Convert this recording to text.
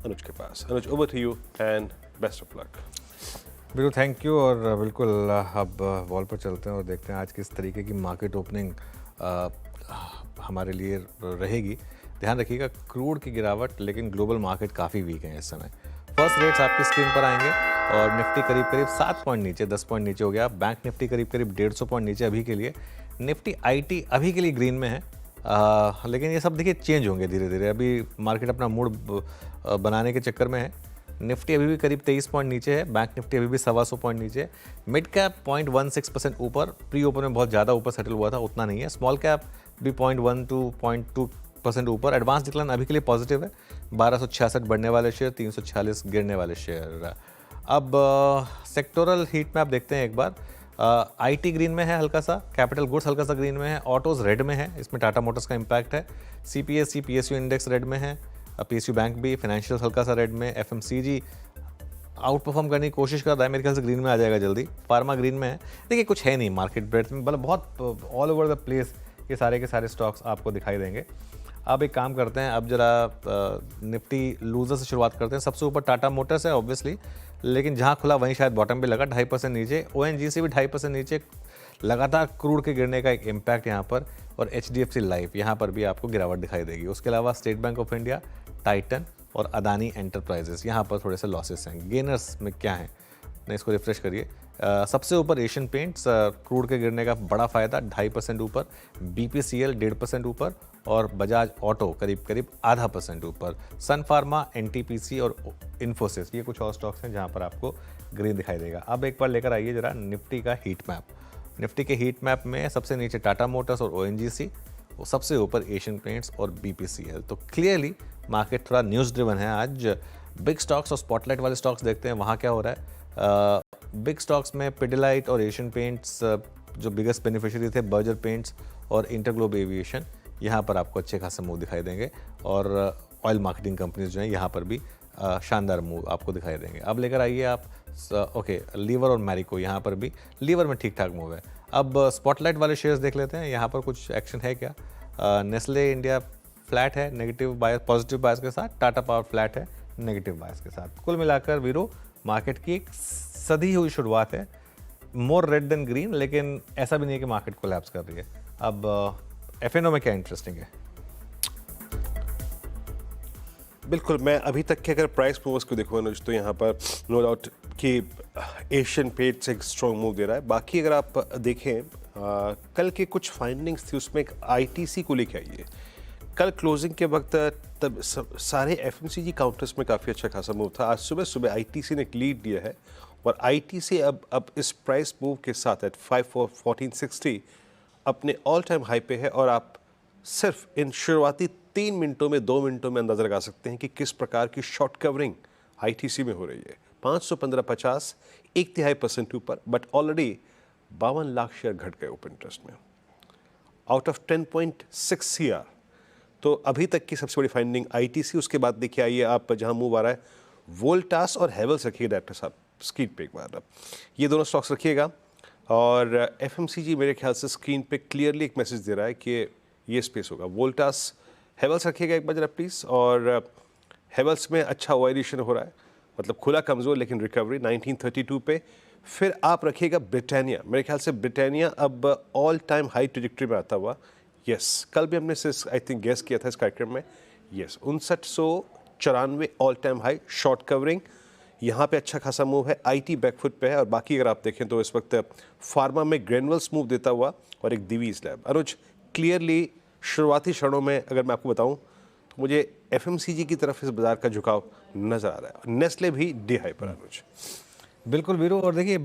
अनुज के पास। Anuj, over to you and best of luck. बिल्कुल, थैंक यू। और बिल्कुल अब वॉल पर चलते हैं और देखते हैं आज किस तरीके की मार्केट ओपनिंग हमारे लिए रहेगी। ध्यान रखिएगा क्रूड की गिरावट, लेकिन ग्लोबल मार्केट काफ़ी वीक है इस समय। फर्स्ट रेट्स आपकी स्क्रीन पर आएंगे और निफ्टी करीब करीब 7 पॉइंट नीचे, 10 पॉइंट नीचे हो गया। बैंक निफ्टी करीब करीब 150 पॉइंट नीचे अभी के लिए। निफ्टी आईटी अभी के लिए ग्रीन में है, लेकिन ये सब देखिए चेंज होंगे धीरे धीरे। अभी मार्केट अपना मूड बनाने के चक्कर में है। निफ्टी अभी भी करीब 23 पॉइंट नीचे है, बैंक निफ्टी अभी भी 125 पॉइंट नीचे है। मिड कैप 0.16% ऊपर, प्री ओपन में बहुत ज़्यादा ऊपर सेटल हुआ था, उतना नहीं है। स्मॉल कैप भी 0.12% ऊपर। एडवांस डिक्लाइन अभी के लिए पॉजिटिव है, 1266 बढ़ने वाले शेयर, 346 गिरने वाले शेयर। अब सेक्टोरल हीट मैप देखते हैं एक बार। आईटी ग्रीन में है हल्का सा, कैपिटल गुड्स हल्का सा ग्रीन में है, ऑटोज रेड में है, इसमें टाटा मोटर्स का इंपैक्ट है। सीपीएससी पीएसयू इंडेक्स रेड में है, पीएसयू बैंक भी, फाइनेंशियल हल्का सा रेड में। एफएमसीजी आउट परफॉर्म करने की कोशिश कर रहा है, मेरे ख्याल से ग्रीन में आ जाएगा जल्दी। फार्मा ग्रीन में है। देखिए कुछ है नहीं मार्केट ब्रेथ में, मतलब बहुत ऑल ओवर द प्लेस ये सारे के सारे स्टॉक्स आपको दिखाई देंगे। अब एक काम करते हैं, अब जरा निफ्टी लूजर से शुरुआत करते हैं। सबसे ऊपर टाटा मोटर्स है ऑब्वियसली, लेकिन जहाँ खुला वहीं शायद बॉटम पे लगा, 2.5% नीचे। ओएनजीसी भी 2.5% नीचे, लगातार क्रूड के गिरने का एक इम्पैक्ट यहाँ पर। और एचडीएफसी लाइफ यहाँ पर भी आपको गिरावट दिखाई देगी। उसके अलावा state bank of India, Titan और अदानी एंटरप्राइजेस यहाँ पर थोड़े से लॉसेस हैं। गेनर्स में क्या है, नहीं इसको रिफ्रेश करिए। सबसे ऊपर एशियन पेंट्स, क्रूड के गिरने का बड़ा फ़ायदा, 2.5% ऊपर। बीपीसीएल 1.5% ऊपर और बजाज ऑटो करीब करीब 0.5% ऊपर। सन फार्मा, एनटीपीसी और इन्फोसिस, ये कुछ और स्टॉक्स हैं जहाँ पर आपको ग्रीन दिखाई देगा। अब एक बार लेकर आइए जरा निफ्टी का हीट मैप। निफ्टी के हीट मैप में सबसे नीचे टाटा मोटर्स और ओएनजीसी, वो सबसे ऊपर एशियन पेंट्स और बीपीसीएल। तो क्लियरली मार्केट थोड़ा न्यूज़ ड्रिवन है आज। बिग स्टॉक्स और स्पॉटलाइट वाले स्टॉक्स देखते हैं वहाँ क्या हो रहा है। बिग स्टॉक्स में पिडिलाइट और एशियन पेंट्स जो बिगेस्ट बेनिफिशियरी थे, बर्जर पेंट्स और इंटरग्लोब एविएशन, यहाँ पर आपको अच्छे खासे मूव दिखाई देंगे। और ऑयल मार्केटिंग कंपनीज जो हैं यहाँ पर भी शानदार मूव आपको दिखाई देंगे। अब लेकर आइए आप ओके लीवर और मैरिको, यहाँ पर भी लीवर में ठीक ठाक मूव है। अब स्पॉटलाइट वाले शेयर्स देख लेते हैं, यहाँ पर कुछ एक्शन है क्या। नेस्ले इंडिया फ्लैट है नेगेटिव बायस, पॉजिटिव बायस के साथ। टाटा पावर फ्लैट है नेगेटिव बायस के साथ। कुल मिलाकर वीरो मार्केट की एक सधी हुई शुरुआत है, मोर रेड देन ग्रीन, लेकिन ऐसा भी नहीं है कि मार्केट कोलैप्स कर रही है। अब एफएनओ में क्या इंटरेस्टिंग है। बिल्कुल, मैं अभी तक के अगर प्राइस मूव्स को देखूँ अनुज, तो यहाँ पर नो डाउट कि एशियन पेंट्स एक स्ट्रॉन्ग मूव दे रहा है। बाकी अगर आप देखें कल के कुछ फाइंडिंग्स थी, उसमें एक आईटीसी को लेके आई है। कल क्लोजिंग के वक्त तब सारे एफएमसीजी काउंटर्स में काफ़ी अच्छा खासा मूव था। आज सुबह सुबह आईटीसी ने एक लीड दिया है और आईटीसी अब इस प्राइस मूव के साथ एट 1460 अपने ऑल टाइम हाई पे है। और आप सिर्फ इन शुरुआती 3 मिनटों में, 2 मिनटों में अंदाज़ा लगा सकते हैं कि किस प्रकार की शॉर्ट कवरिंग आईटीसी में हो रही है। 515.50, 1/3% ऊपर, बट ऑलरेडी 52 लाख शेयर घट गए ओपन इंटरेस्ट में, आउट ऑफ 10.6 CR। तो अभी तक की सबसे बड़ी फाइंडिंग आईटीसी। उसके बाद देखिए आइए आप जहां मूव आ रहा है, वोल्टास और हेवल्स रखिए डायरेक्टर साहब स्क्रीन पे एक बार। ये दोनों स्टॉक्स रखिएगा। और एफएमसीजी मेरे ख्याल से स्क्रीन पे क्लियरली एक मैसेज दे रहा है कि ये स्पेस होगा। वोल्टास, हेवल्स रखिएगा एक बार जरा प्लीज़। और हेवल्स में अच्छा वाइलेशन हो रहा है, मतलब खुला कमज़ोर लेकिन रिकवरी 1932 पे। फिर आप रखिएगा ब्रिटानिया। मेरे ख्याल से ब्रिटानिया अब ऑल टाइम हाई ट्रेजेक्टरी में आता हुआ। यस, कल भी हमने से आई थिंक गेस किया था इस कार्यक्रम में। Yes, 5994 all time high, short covering, यहाँ पे अच्छा खासा मूव है। आईटी बैकफुट पे है। और बाकी अगर आप देखें तो इस वक्त फार्मा में ग्रेनुअल्स मूव देता हुआ और एक दिवीज लैब। अनुज, क्लियरली शुरुआती क्षणों में अगर मैं आपको बताऊं तो मुझे एफएमसीजी की तरफ इस बाजार का झुकाव नजर आ रहा है। नेस्ले भी डी हाई पर अनुज। बिल्कुल वीरो, और देखिए